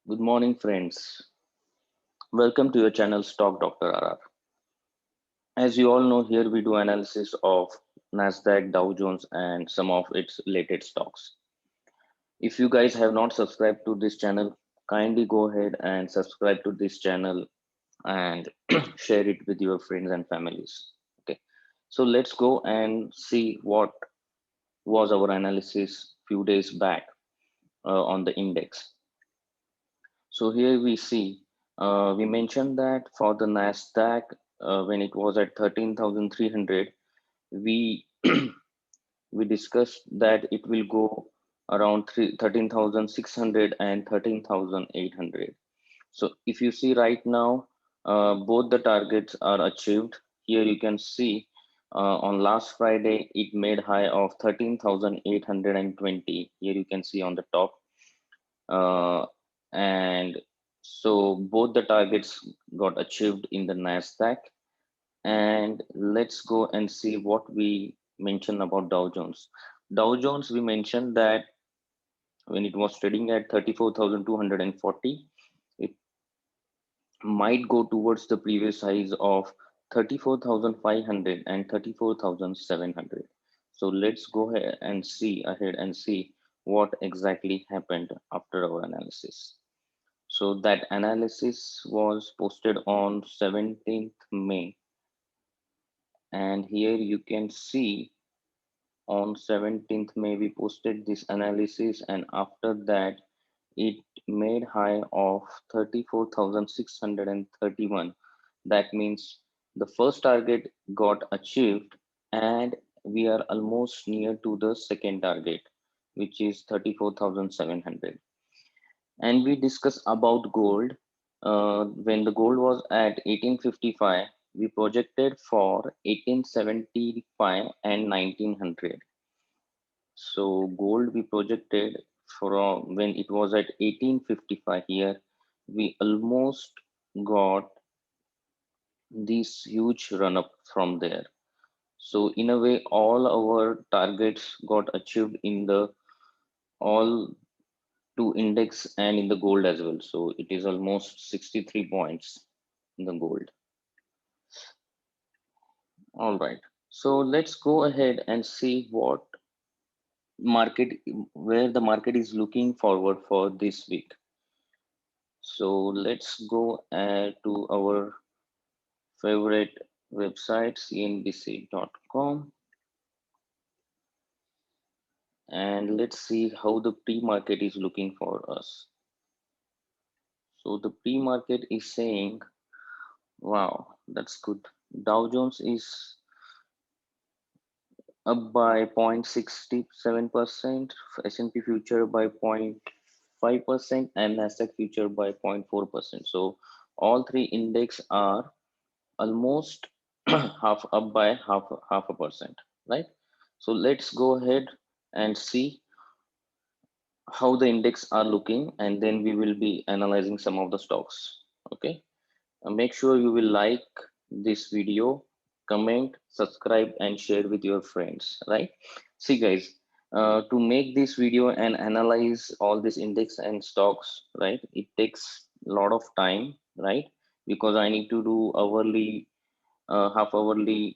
Good morning, friends. Welcome to your channel Stock Dr. RR. As you all know, here we do analysis of Nasdaq, Dow Jones, and some of its related stocks. If you guys have not subscribed to this channel, kindly go ahead and subscribe to this channel and share it with your friends and families. Okay, so let's go and see what was our analysis few days back on the index. So here we see, we mentioned that for the Nasdaq, when it was at 13,300, we we discussed that it will go around 13,600 and 13,800. So if you see right now, both the targets are achieved. Here you can see on last Friday, it made high of 13,820. Here you can see on the top. And so both the targets got achieved in the Nasdaq. And let's go and see what we mentioned about Dow Jones. Dow Jones, we mentioned that when it was trading at 34,240, it might go towards the previous highs of 34,500 and 34,700. So let's go ahead and see what exactly happened after our analysis. So that analysis was posted on 17th May. And here you can see on 17th May, we posted this analysis. And after that, it made high of 34,631. That means the first target got achieved and we are almost near to the second target, which is 34,700. And we discuss about gold. When the gold was at 1855, we projected for 1875 and 1900. So gold we projected from when it was at 1855. Here we almost got this huge run up from there. So in a way, all our targets got achieved in the all to index and in the gold as well. So it is almost 63 points in the gold. All right. So let's go ahead and see what market, where the market is looking forward for this week. So let's go to our favorite website, cnbc.com, and let's see how the pre-market is looking for us. So the pre-market is saying, wow, that's good. Dow Jones is up by 0.67%, S&P future by 0.5%, and Nasdaq future by 0.4%. So all three index are almost half up by half a percent, right? So let's go ahead and see how the index are looking, and then we will be analyzing some of the stocks. Okay, make sure you will like this video, comment, subscribe, and share with your friends, right? See guys, to make this video and analyze all this index and stocks, right, it takes a lot of time, right? Because I need to do hourly, half hourly,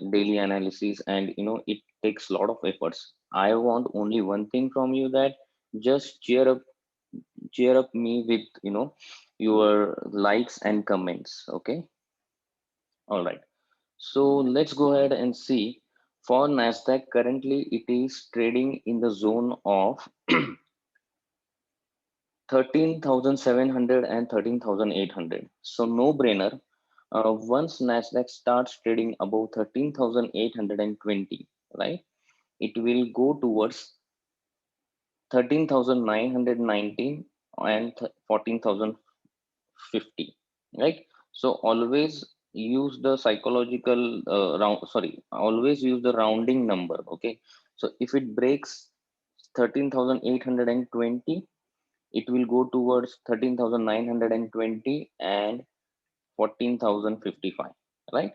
daily analysis, and it takes a lot of efforts. I want only one thing from you, that just cheer up me with your likes and comments. Okay, all right. So let's go ahead and see. For Nasdaq, currently it is trading in the zone of 13,700 and 13,800. So no brainer. Once Nasdaq starts trading above 13,820, right, it will go towards 13,919 and 14,050, right? So always use the psychological always use the rounding number. Okay, so if it breaks 13,820, it will go towards 13,920 and 14,055, right?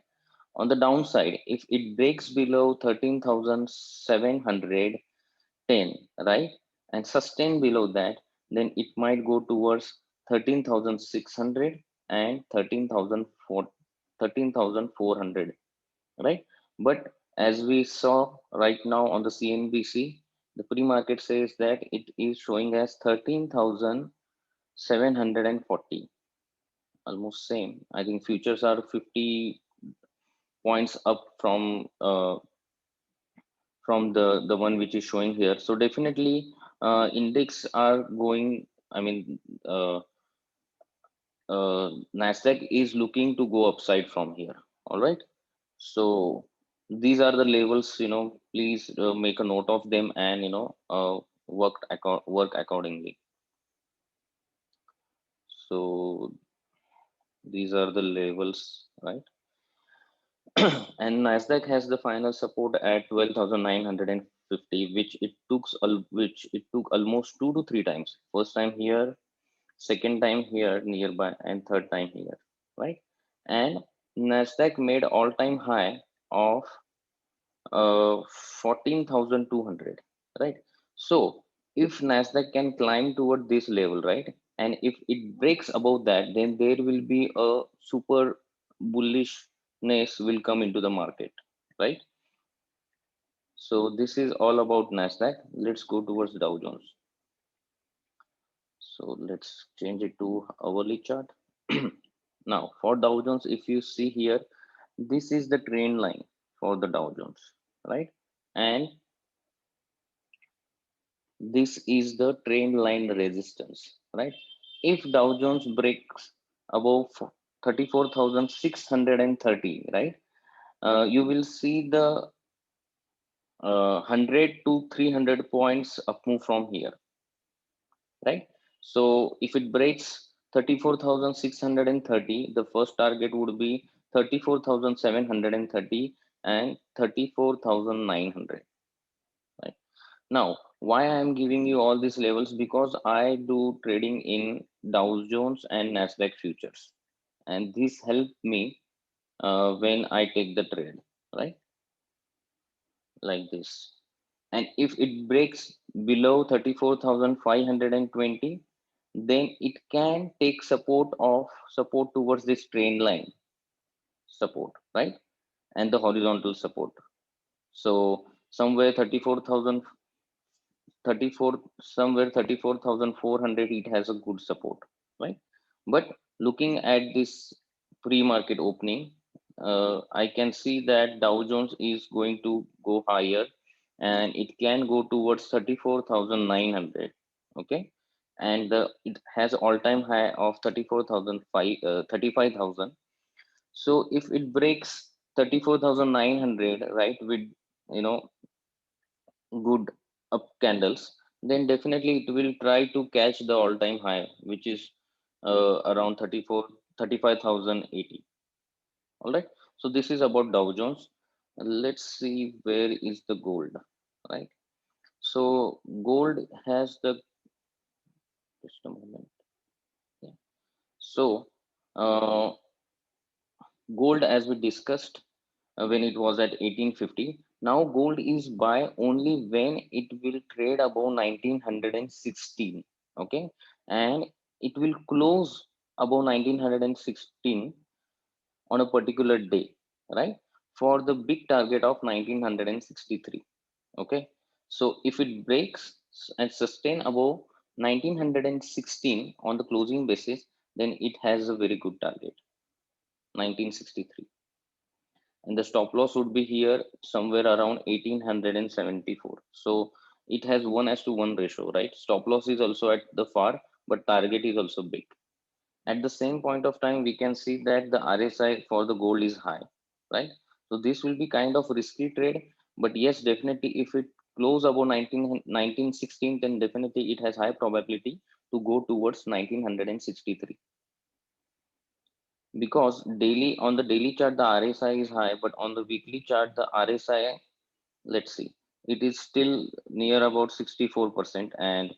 On the downside, if it breaks below 13,710, right, and sustain below that, then it might go towards 13,600 and 13,400, right? But as we saw right now on the CNBC, the pre-market says that it is showing as 13,740, almost same. I think futures are 50 points up from the one which is showing here. So definitely index are going, I mean, Nasdaq is looking to go upside from here. All right. So these are the levels, please make a note of them and, work accordingly. So these are the levels, right? And Nasdaq has the final support at 12,950, which it took almost 2 to 3 times. First time here, second time here nearby, and third time here, right? And Nasdaq made all-time high of 14,200, right? So if Nasdaq can climb toward this level, right, and if it breaks above that, then there will be a super bullishness will come into the market, right? So this is all about Nasdaq. Let's go towards Dow Jones. So let's change it to hourly chart. Now for Dow Jones, if you see here, this is the trend line for the Dow Jones, right? And this is the trend line resistance, right? If Dow Jones breaks above 34,630, right, you will see the 100 to 300 points up move from here, right? So if it breaks 34,630, the first target would be 34,730 and 34,900. Right? Now, why I am giving you all these levels? Because I do trading in Dow Jones and Nasdaq futures, and this helped me when I take the trade, right? Like this. And if it breaks below 34,520, then it can take support towards this trend line support, right? And the horizontal support. So somewhere 34,400 it has a good support, right? But looking at this pre-market opening, I can see that Dow Jones is going to go higher and it can go towards 34,900, okay? And it has all-time high of 35,000. So if it breaks 34,900, right, with you know good up candles, then definitely it will try to catch the all-time high, which is around 35,080. All right. So this is about Dow Jones. Let's see where is the gold, right? So gold has the just a moment. Yeah. So uh, gold, as we discussed when it was at 1850. Now gold is buy only when it will trade above 1916. Okay, and it will close above 1916 on a particular day, right? For the big target of 1963. Okay, so if it breaks and sustain above 1916 on the closing basis, then it has a very good target, 1963, and the stop loss would be here somewhere around 1874. So it has 1:1 ratio, right? Stop loss is also at the far, but target is also big. At the same point of time, we can see that the RSI for the gold is high, right? So this will be kind of risky trade, but yes, definitely if it close above 1916, then definitely it has high probability to go towards 1963, because daily on the daily chart the RSI is high, but on the weekly chart the RSI, let's see, it is still near about 64%, and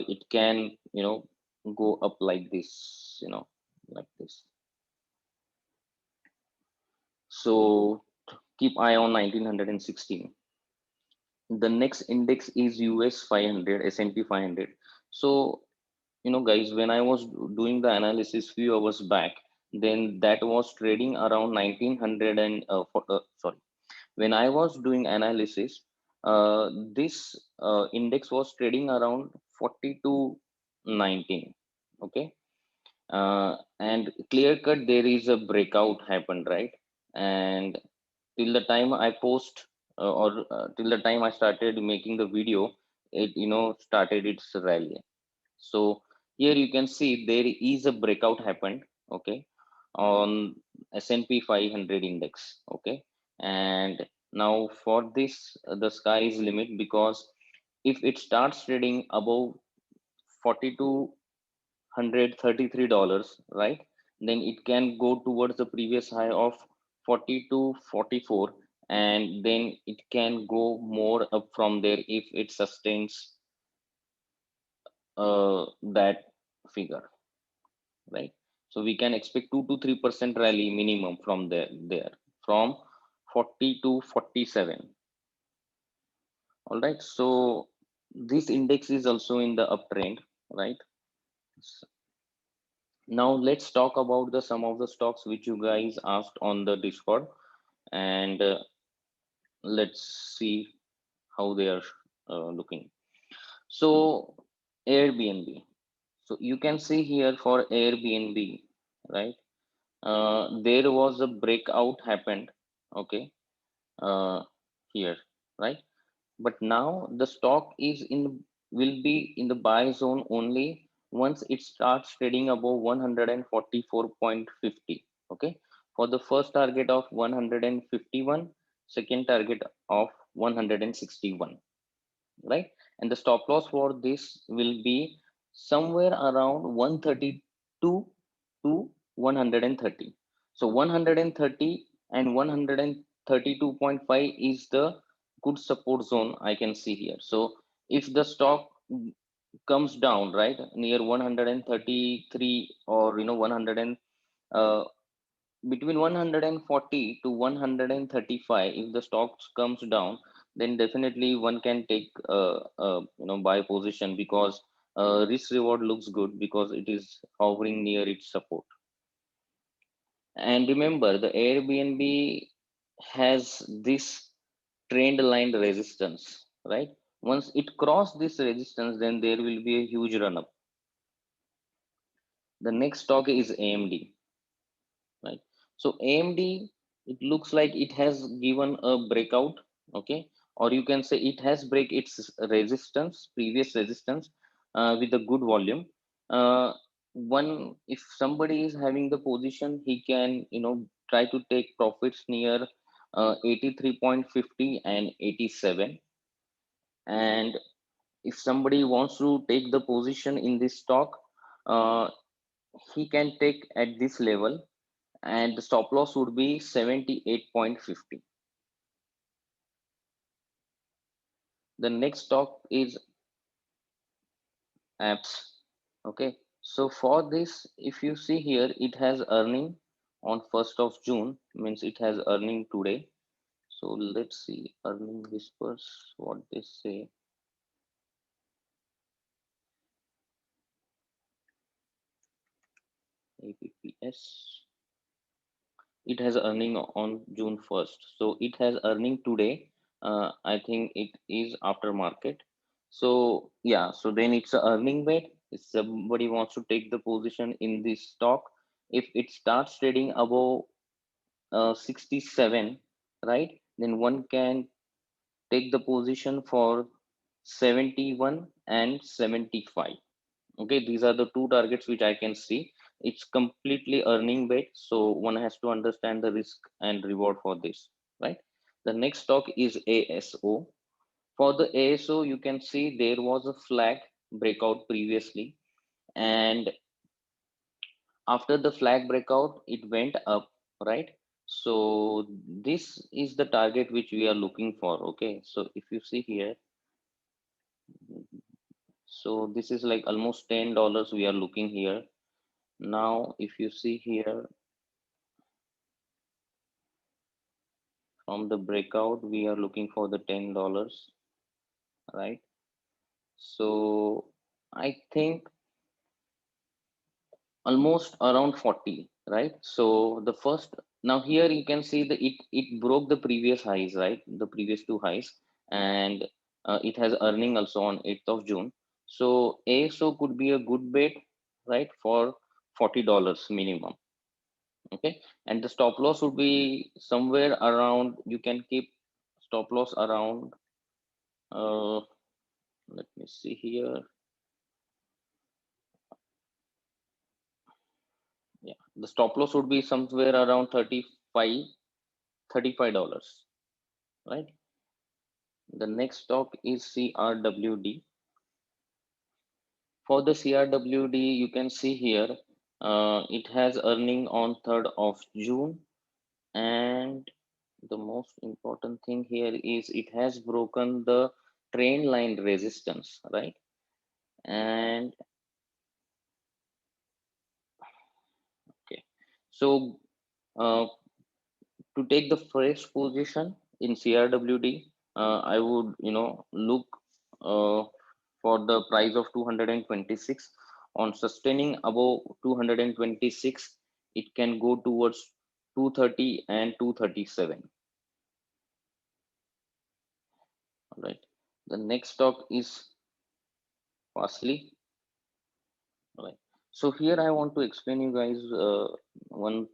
it can go up like this, like this. So keep eye on 1916. The next index is US 500, S&P 500. So guys, when I was doing the analysis few hours back, then that was trading around 1900 and sorry, when I was doing analysis, this index was trading around 40 to 19. Okay, and clear cut there is a breakout happened, right? And till the time I post or till the time I started making the video, it started its rally. So here you can see there is a breakout happened, okay, on S&P 500 index, okay. And now for this, the sky is limit, because if it starts trading above 40 to $133, right, then it can go towards the previous high of 40 to 44, and then it can go more up from there if it sustains that figure, right? So we can expect 2 to 3% rally minimum from there from 40 to 47. All right. So this index is also in the uptrend, right? S- Now let's talk about the some of the stocks which you guys asked on the Discord, and let's see how they are looking. So Airbnb. So you can see here for Airbnb, right? There was a breakout happened, okay, uh, here, right? But now the stock is in will be in the buy zone only once it starts trading above 144.50. Okay, for the first target of 151, second target of 161, right? And the stop loss for this will be somewhere around 132 to 130. So 130 and 132.5 is the good support zone I can see here. So if the stock comes down right near 133, or 100 and between 140 to 135, if the stocks comes down, then definitely one can take buy position, because risk reward looks good because it is hovering near its support. And remember, the Airbnb has this trend line resistance, right? Once it cross this resistance, then there will be a huge run up. The next stock is AMD, right? So AMD, it looks like it has given a breakout, okay, or you can say it has break its resistance, previous resistance, with a good volume. uh, One, if somebody is having the position, he can try to take profits near 83.50 and 87. And if somebody wants to take the position in this stock, uh, he can take at this level, and the stop loss would be 78.50. The next stock is apps. Okay, so for this, if you see here, it has earning on 1st of June, means it has earning today. So let's see earning whispers, what they say. APPS, it has earning on June 1st. So it has earning today. I think it is after market. So yeah, so then it's a earning bet. If somebody wants to take the position in this stock, if it starts trading above 67, right, then one can take the position for 71 and 75. Okay, these are the two targets which I can see. It's completely earning bait, so one has to understand the risk and reward for this, right? The next stock is ASO. For the ASO, you can see there was a flag breakout previously, and after the flag breakout it went up, right? So this is the target which we are looking for. Okay, so if you see here, so this is like almost $10 we are looking here. Now if you see here, from the breakout we are looking for the $10, right? So I think almost around 40, right? So the first, now here you can see that it broke the previous highs, right? The previous two highs, and it has earning also on 8th of June. So ASO could be a good bet, right, for $40 minimum. Okay, and the stop loss would be somewhere around, you can keep stop loss around, uh let me see here. Yeah, the stop loss would be somewhere around 35 $35, right? The next stock is CRWD. For the CRWD, you can see here, it has earning on 3rd of June, and the most important thing here is it has broken the trend line resistance, right? And okay, so uh, to take the fresh position in CRWD, I would, look uh, for the price of 226. On sustaining above 226, it can go towards 230 and 237. All right. The next stock is Fastly. All right. So here I want to explain you guys one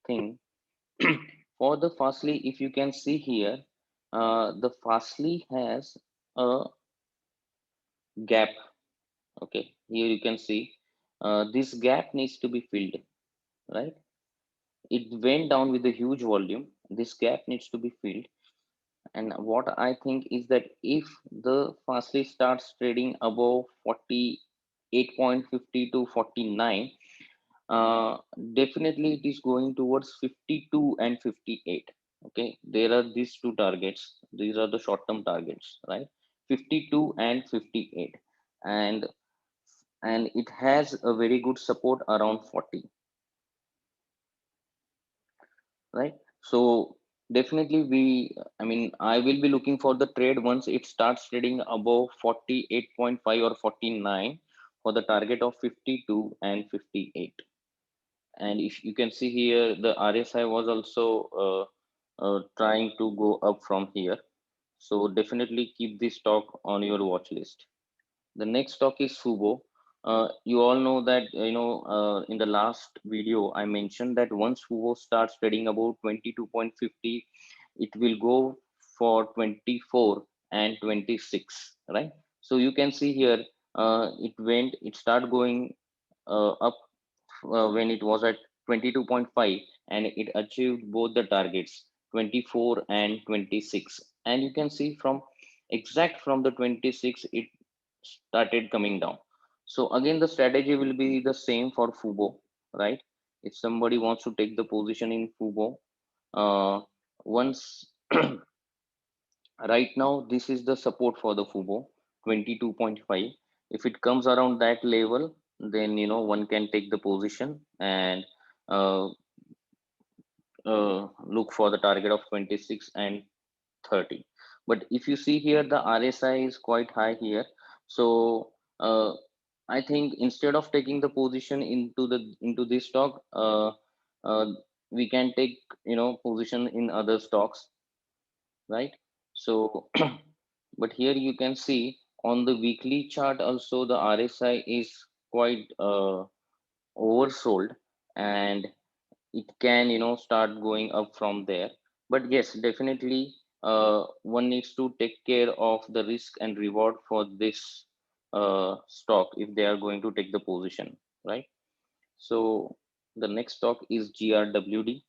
thing. For the Fastly, if you can see here, the Fastly has a gap. Okay, here you can see this gap needs to be filled, right? It went down with a huge volume. This gap needs to be filled. And what I think is that if the Fastly starts trading above 48.50 to 49, uh, definitely it is going towards 52 and 58. Okay, there are these two targets. These are the short-term targets, right? 52 and 58. And it has a very good support around 40, right? So definitely I will be looking for the trade once it starts trading above 48.5 or 49 for the target of 52 and 58. And if you can see here, the RSI was also trying to go up from here. So definitely keep this stock on your watch list. The next stock is Fubo. You all know that, in the last video I mentioned that once Fubo starts trading about 22.50, it will go for 24 and 26, right? So you can see here, it started going up when it was at 22.5, and it achieved both the targets 24 and 26. And you can see from exact from the 26 it started coming down. So again the strategy will be the same for Fubo, right? If somebody wants to take the position in Fubo, once right now this is the support for the Fubo 22.5. If it comes around that level, then one can take the position and uh, look for the target of 26 and 30. But if you see here, the RSI is quite high here. So I think instead of taking the position into this stock, uh, we can take position in other stocks, right? So but here you can see on the weekly chart also the RSI is quite oversold, and it can start going up from there. But yes, definitely one needs to take care of the risk and reward for this stock if they are going to take the position, right? So the next stock is GRWD.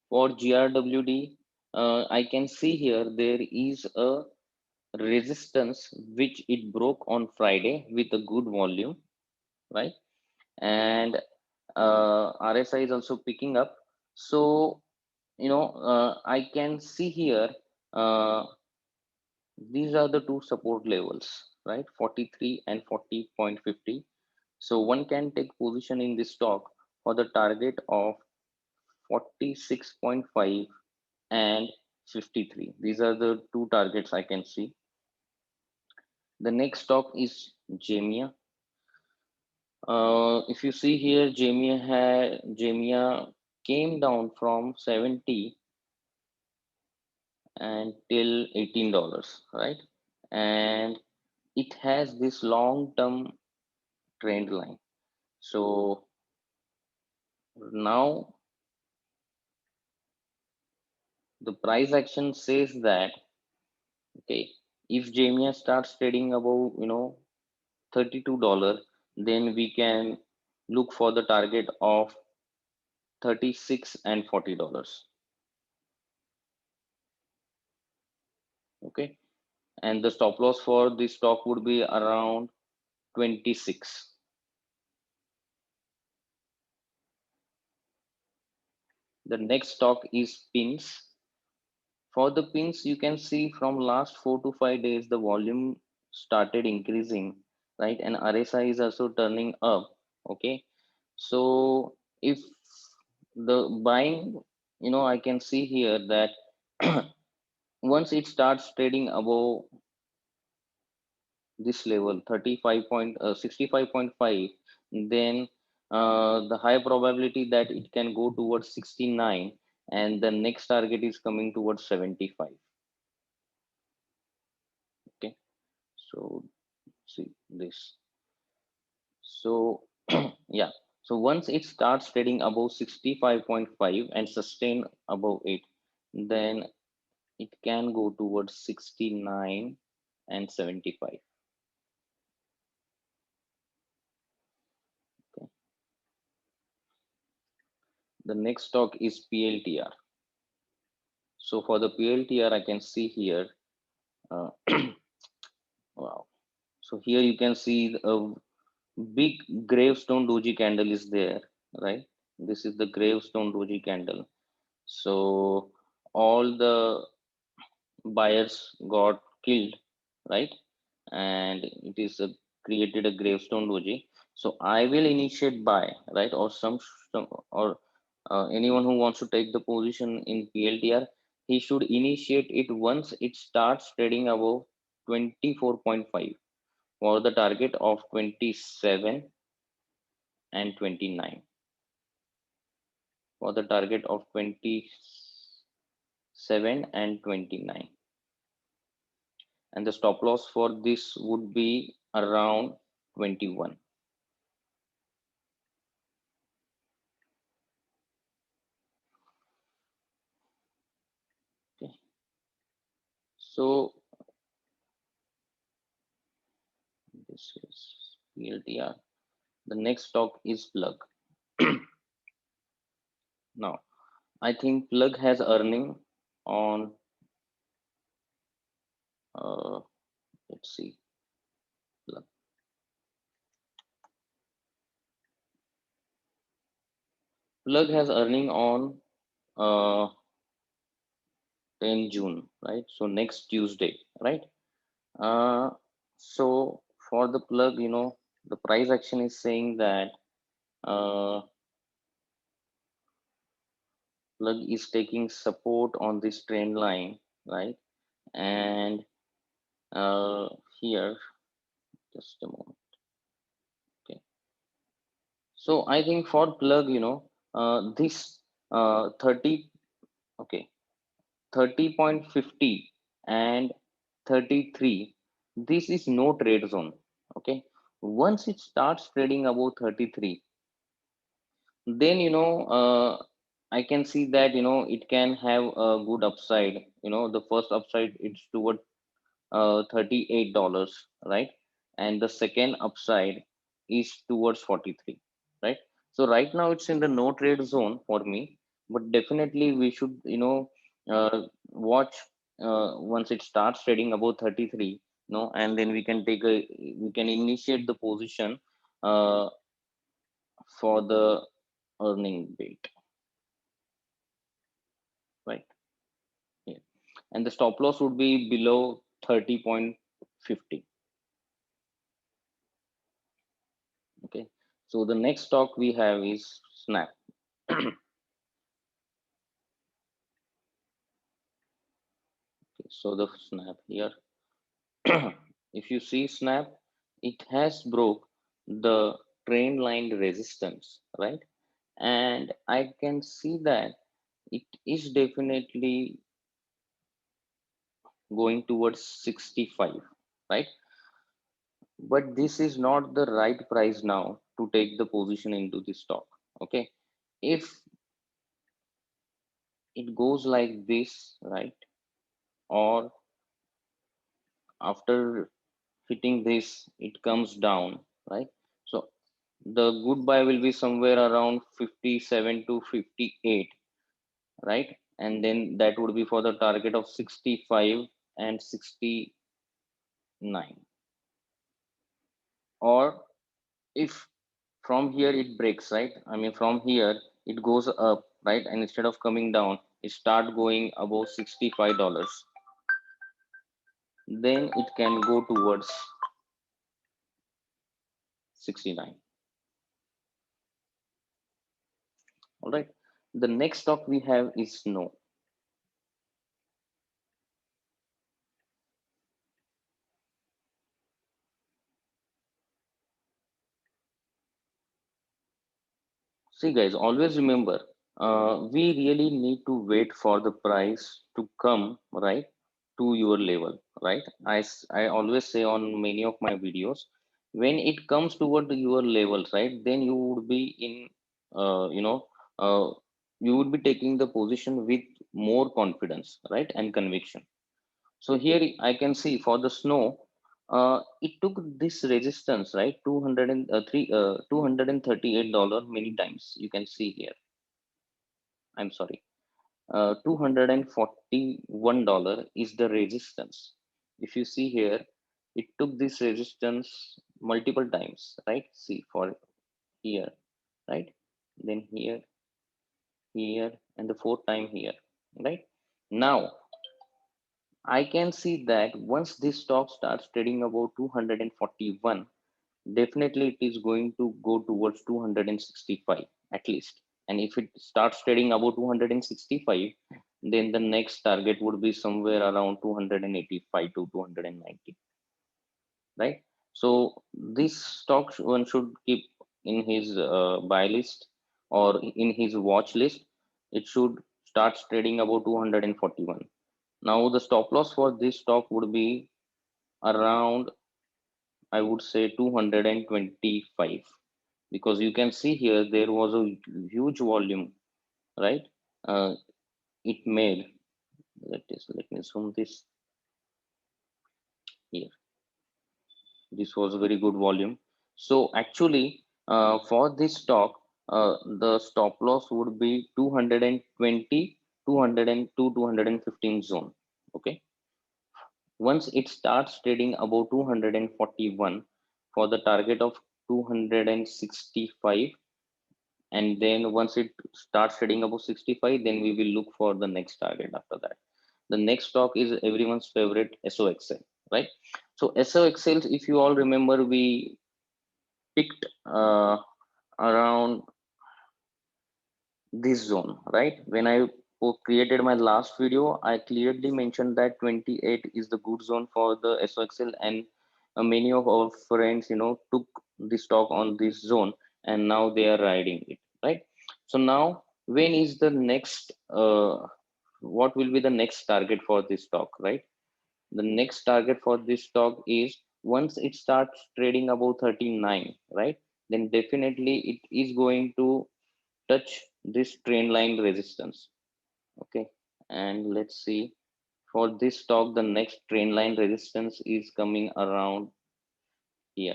For GRWD, I can see here there is a resistance which it broke on Friday with a good volume, right? And RSI is also picking up. So I can see here, uh, these are the two support levels, right? 43 and 40.50. So one can take position in this stock for the target of 46.5 and 53. These are the two targets I can see. The next stock is Jamia. If you see here, Jamia came down from 70 and till $18, right? And it has this long-term trend line. So now the price action says that, okay, if Jamia starts trading above, $32, then we can look for the target of 36 and $40. Okay, and the stop loss for this stock would be around 26. The next stock is pins. For the pins, you can see from last 4 to 5 days, the volume started increasing, right? And RSI is also turning up. Okay. So if the buying, I can see here that once it starts trading above this level 65.5, then the high probability that it can go towards 69, and the next target is coming towards 75. Okay, so see this. So yeah, so once it starts trading above 65.5 and sustain above it, then it can go towards 69 and 75. Okay. The next stock is PLTR. So for the PLTR, I can see here, uh, wow. So here you can see a big gravestone doji candle is there, right? This is the gravestone doji candle. So all the buyers got killed, right? And it is created a gravestone doji. So I will initiate buy, right? Or some or anyone who wants to take the position in PLTR, he should initiate it once it starts trading above 24.5 for the target of 27 and 29, for the target of 27 and 29, and the stop loss for this would be around 21. Okay, so this is PLTR. The next stock is Plug. Now I think Plug has earning on, uh, let's see, Plug. Plug has earning on uh, 10 June, right? So next Tuesday, right? Uh, so for the Plug, the price action is saying that uh, Plug is taking support on this trend line, right? And uh, here, just a moment. Okay. So I think for Plug, this 30, okay, 30.50 and 33, this is no trade zone. Okay. Once it starts trading above 33, then I can see that it can have a good upside. The first upside it's toward $38, right? And the second upside is towards 43, right? So right now it's in the no trade zone for me, but definitely we should watch once it starts trading above 33, and then we can initiate the position uh, for the earning bait, right? Yeah. And the stop loss would be below 30.50. Okay. So the next stock we have is Snap. So the Snap here, if you see Snap, it has broke the trend line resistance, right? And I can see that it is definitely going towards 65, right? But this is not the right price now to take the position into the stock. Okay, if it goes like this, right, or after hitting this it comes down, right? So the good buy will be somewhere around 57 to 58, right? And then that would be for the target of 65 and 69. Or if from here it breaks, right, I mean from here it goes up, right, and instead of coming down it start going above $65, then it can go towards 69. All right, the next stock we have is Snow. See guys, always remember, we really need to wait for the price to come, right, to your level, right? I always say on many of my videos, when it comes toward your levels, right, then you would be in, uh, you would be taking the position with more confidence, right, and conviction. So here I can see for the Snow, it took this resistance, right, 203 $238 many times. You can see here, I'm sorry, $241 is the resistance. If you see here, it took this resistance multiple times, right? See for here, right? Then here, here, and the fourth time here, right? Now, I can see that once this stock starts trading about 241, definitely it is going to go towards 265 at least. And if it starts trading about 265, then the next target would be somewhere around 285 to 290, right? So this stock one should keep in his buy list or in his watch list. It should start trading about 241. Now the stop loss for this stock would be around, I would say, 225, because you can see here there was a huge volume, right? Uh, it made, let me zoom this here. This was a very good volume. So actually, for this stock, the stop loss would be 220, 202, 215 zone. Okay. Once it starts trading above 241 for the target of 265, and then once it starts trading above 65, then we will look for the next target after that. The next stock is everyone's favorite, SOXL, right? So SOXL, if you all remember, we picked around this zone, right? When I created my last video, I clearly mentioned that 28 is the good zone for the SOXL, and many of our friends, took the stock on this zone, and now they are riding it, right? So now, when is the next, what will be the next target for this stock, right? The next target for this stock is once it starts trading above 39, right? Then definitely it is going to touch this trend line resistance. Okay, and let's see, for this stock the next trend line resistance is coming around here,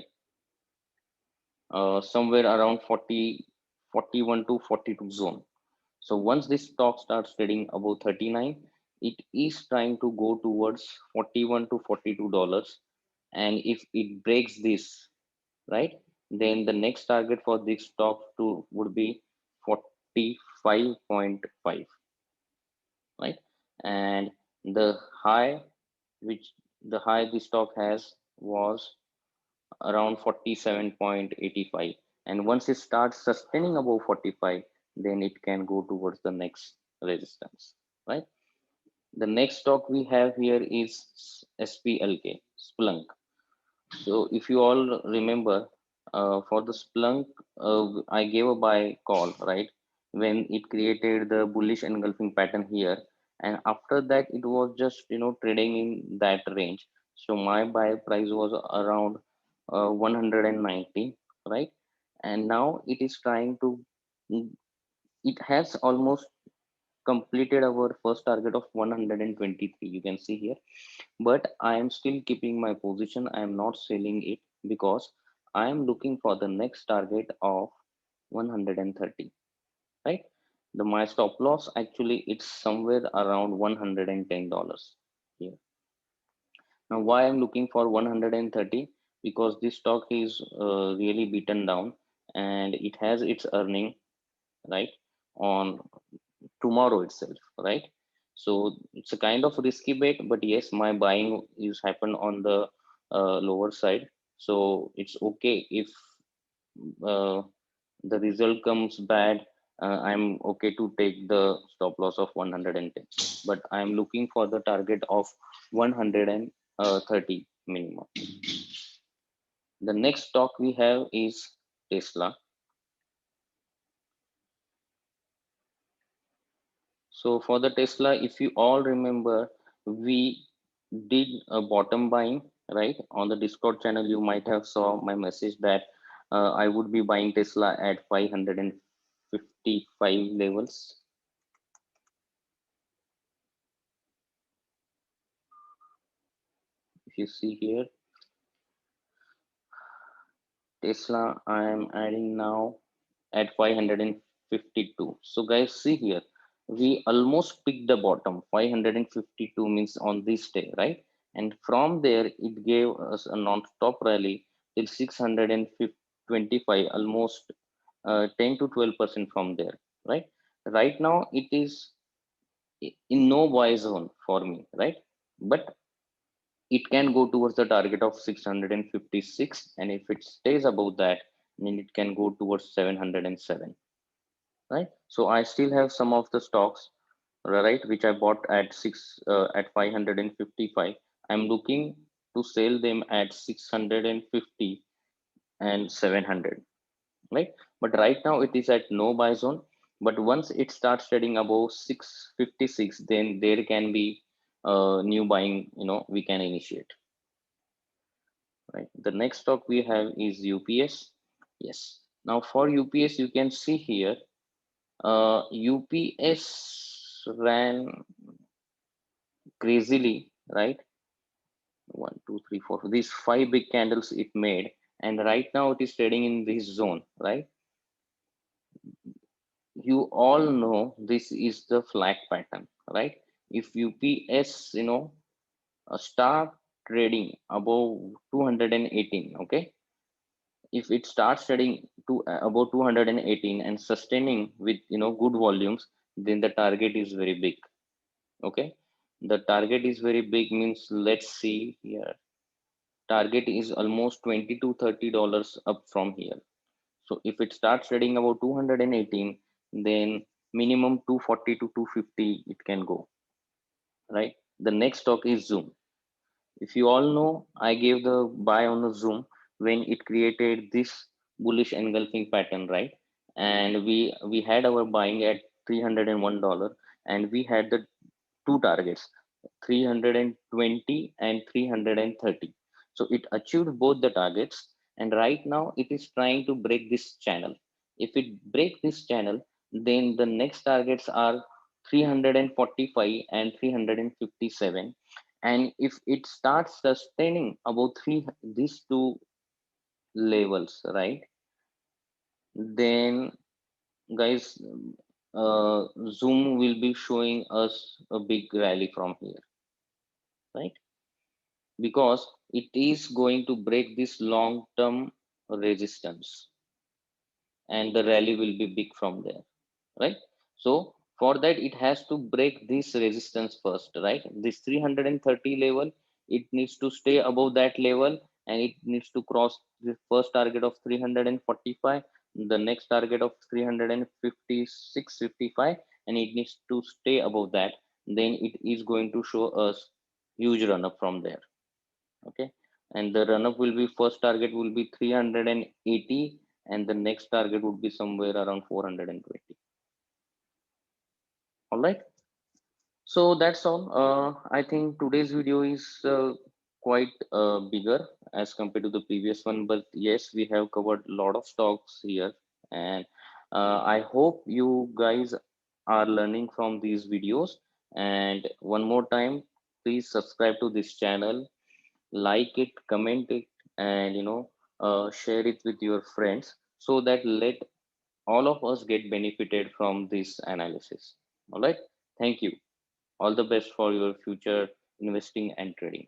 somewhere around 40, 41 to 42 zone. So once this stock starts trading above 39, it is trying to go towards 41 to $42. And if it breaks this, right, then the next target for this stock to would be 45.5, right? And the high, which the high this stock has was around 47.85. And once it starts sustaining above 45, then it can go towards the next resistance, right? The next stock we have here is SPLK, Splunk. So if you all remember, For the Splunk, I gave a buy call, right? When it created the bullish engulfing pattern here. And after that, it was just, trading in that range. So my buy price was around 190, right? And now it is trying to, mm, it has almost completed our first target of 123. You can see here, but I am still keeping my position. I am not selling it because I am looking for the next target of 130, right? The my stop loss actually it's somewhere around $110 here. Now why I'm looking for 130? Because this stock is really beaten down and it has its earning, right, on tomorrow itself, right? So it's a kind of risky bet, but yes, my buying is happened on the lower side. So it's okay if uh, the result comes bad. I'm okay to take the stop loss of 110, but I'm looking for the target of 130 minimum. The next stock we have is Tesla. So for the Tesla, if you all remember, we did a bottom buying, right? On the Discord channel, you might have saw my message that I would be buying Tesla at 555 levels. If you see here, Tesla, I am adding now at 552. So guys, see here, we almost picked the bottom. 552 means on this day, right? And from there, it gave us a non-stop rally till 625, almost 10 to 12% from there, right? Right now, it is in no buy zone for me, right? But it can go towards the target of 656, and if it stays above that, then it can go towards 707, right? So I still have some of the stocks, right, which I bought at 555. I'm looking to sell them at 650 and 700, right? But right now it is at no buy zone. But once it starts trading above 656, then there can be new buying, we can initiate, right? The next stock we have is UPS. Yes. Now for UPS, you can see here, UPS ran crazily, right? One, two, three, four. These five big candles it made, and right now it is trading in this zone, right? You all know this is the flag pattern, right? If UPS, start trading above 218, okay? If it starts trading to about 218 and sustaining with good volumes, then the target is very big. Okay, the target is very big means, let's see here, target is almost 20 to $30 up from here. So if it starts trading about 218, then minimum 240 to 250 it can go, right? The next stock is Zoom. If you all know, I gave the buy on the Zoom when it created this bullish engulfing pattern, right? And we had our buying at $301, and we had the two targets, 320 and 330. So it achieved both the targets, and right now it is trying to break this channel. If it break this channel, then the next targets are 345 and 357. And if it starts sustaining about these two levels, right, then guys, Zoom will be showing us a big rally from here, right? Because it is going to break this long term resistance, and the rally will be big from there, right? So for that, it has to break this resistance first, right? This 330 level, it needs to stay above that level, and it needs to cross the first target of 345, the next target of 356 55, and it needs to stay above that. Then it is going to show us huge run up from there. Okay, and the run up will be, first target will be 380, and the next target would be somewhere around 420. All right. So that's all. I think today's video is quite bigger as compared to the previous one, but yes, we have covered a lot of stocks here, and I hope you guys are learning from these videos. And one more time, please subscribe to this channel, like it, comment it, and share it with your friends so that let all of us get benefited from this analysis. All right. Thank you. All the best for your future investing and trading.